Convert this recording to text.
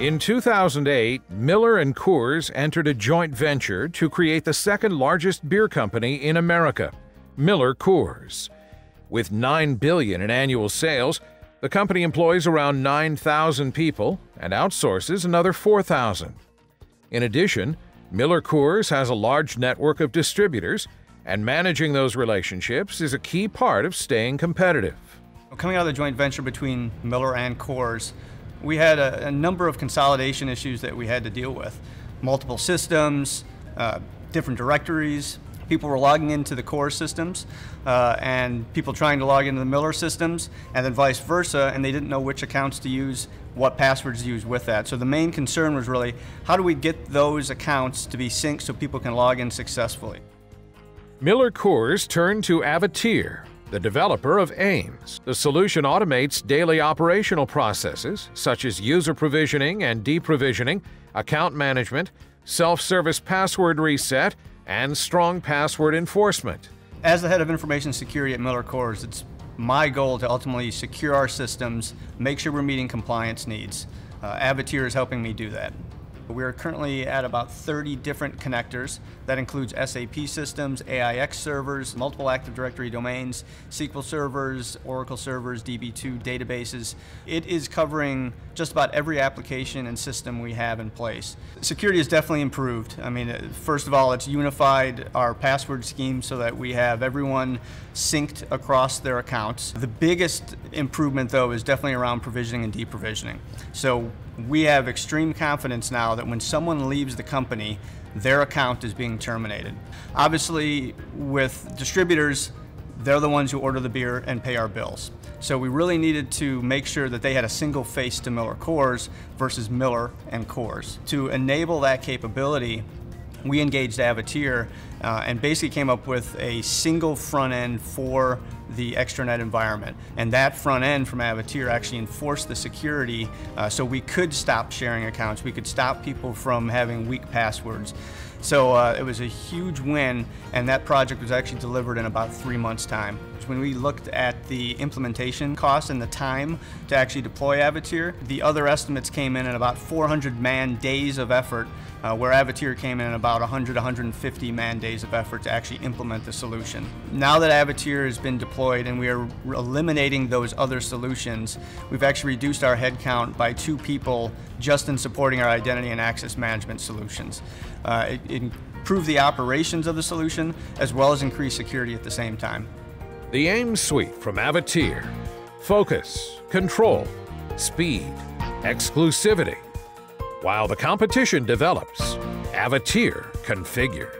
In 2008, Miller and Coors entered a joint venture to create the second largest beer company in America, MillerCoors. With $9 billion in annual sales, the company employs around 9,000 people and outsources another 4,000. In addition, MillerCoors has a large network of distributors, and managing those relationships is a key part of staying competitive. Coming out of the joint venture between Miller and Coors, we had a number of consolidation issues that we had to deal with. Multiple systems, different directories. People were logging into the Coors systems and people trying to log into the Miller systems, and then vice versa, and they didn't know which accounts to use, what passwords to use with that. So the main concern was really, how do we get those accounts to be synced so people can log in successfully? MillerCoors turned to Avatier, the developer of AIMS. The solution automates daily operational processes such as user provisioning and deprovisioning, account management, self-service password reset, and strong password enforcement. As the head of information security at MillerCoors, it's my goal to ultimately secure our systems, make sure we're meeting compliance needs. Avatier is helping me do that. We are currently at about 30 different connectors. That includes SAP systems, AIX servers, multiple Active Directory domains, SQL servers, Oracle servers, DB2 databases. It is covering just about every application and system we have in place. Security has definitely improved. I mean, first of all, it's unified our password scheme so that we have everyone synced across their accounts. The biggest improvement, though, is definitely around provisioning and deprovisioning. So we have extreme confidence now that when someone leaves the company, their account is being terminated. Obviously, with distributors, they're the ones who order the beer and pay our bills. So we really needed to make sure that they had a single face to MillerCoors versus Miller and Coors. To enable that capability, we engaged Avatier and basically came up with a single front end for the extranet environment. And that front end from Avatier actually enforced the security so we could stop sharing accounts. We could stop people from having weak passwords. So it was a huge win, and that project was actually delivered in about 3 months' time. When we looked at the implementation costs and the time to actually deploy Avatier, the other estimates came in at about 400 man-days of effort, where Avatier came in at about 150 man-days of effort to actually implement the solution. Now that Avatier has been deployed and we are eliminating those other solutions, we've actually reduced our headcount by 2 people just in supporting our identity and access management solutions. It improved the operations of the solution as well as increased security at the same time. The AIMS suite from Avatier. Focus, control, speed, exclusivity. While the competition develops, Avatier configures.